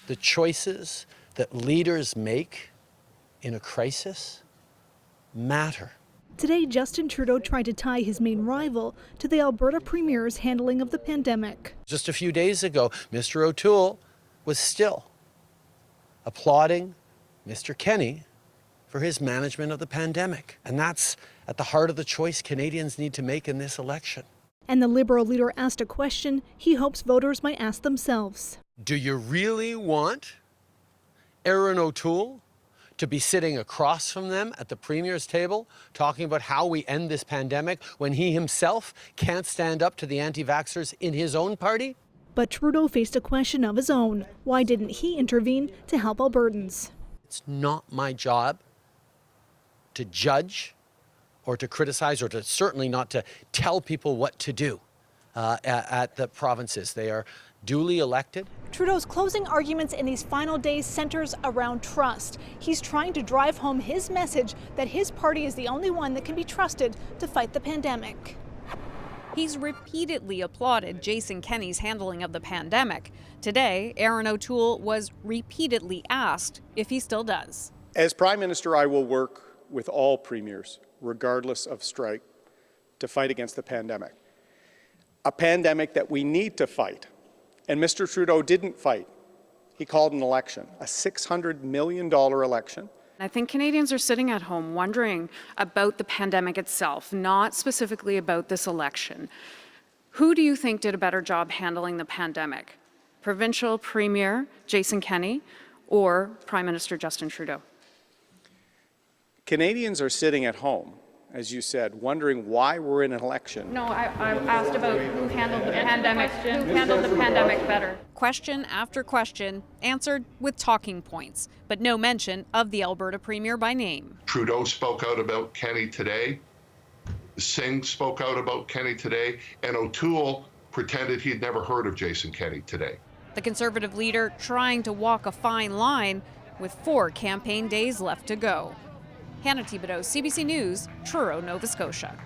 The choices that leaders make in a crisis matter. Today, Justin Trudeau tried to tie his main rival to the Alberta Premier's handling of the pandemic. Just a few days ago, Mr. O'Toole was still applauding Mr. Kenney for his management of the pandemic. And that's at the heart of the choice Canadians need to make in this election. And the Liberal leader asked a question he hopes voters might ask themselves. Do you really want Erin O'Toole to be sitting across from them at the Premier's table talking about how we end this pandemic when he himself can't stand up to the anti-vaxxers in his own party? But Trudeau faced a question of his own. Why didn't he intervene to help Albertans? It's not my job to judge or to criticize or to certainly not to tell people what to do at the provinces. They are duly elected. Trudeau's closing arguments in these final days centers around trust. He's trying to drive home his message that his party is the only one that can be trusted to fight the pandemic. He's repeatedly applauded Jason Kenney's handling of the pandemic. Today, Erin O'Toole was repeatedly asked if he still does. As Prime Minister, I will work with all premiers, regardless of strike, to fight against the pandemic. A pandemic that we need to fight. And Mr. Trudeau didn't fight. He called an election, a $600 million election. I think Canadians are sitting at home wondering about the pandemic itself, not specifically about this election. Who do you think did a better job handling the pandemic? Provincial Premier Jason Kenney or Prime Minister Justin Trudeau? Canadians are sitting at home, as you said, wondering why we're in an election. No, I asked about who handled the pandemic better. Question after question answered with talking points, but no mention of the Alberta Premier by name. Trudeau spoke out about Kenney today. Singh spoke out about Kenney today, and O'Toole pretended he'd never heard of Jason Kenney today. The Conservative leader trying to walk a fine line with 4 campaign days left to go. Hannah Thibodeau, CBC News, Truro, Nova Scotia.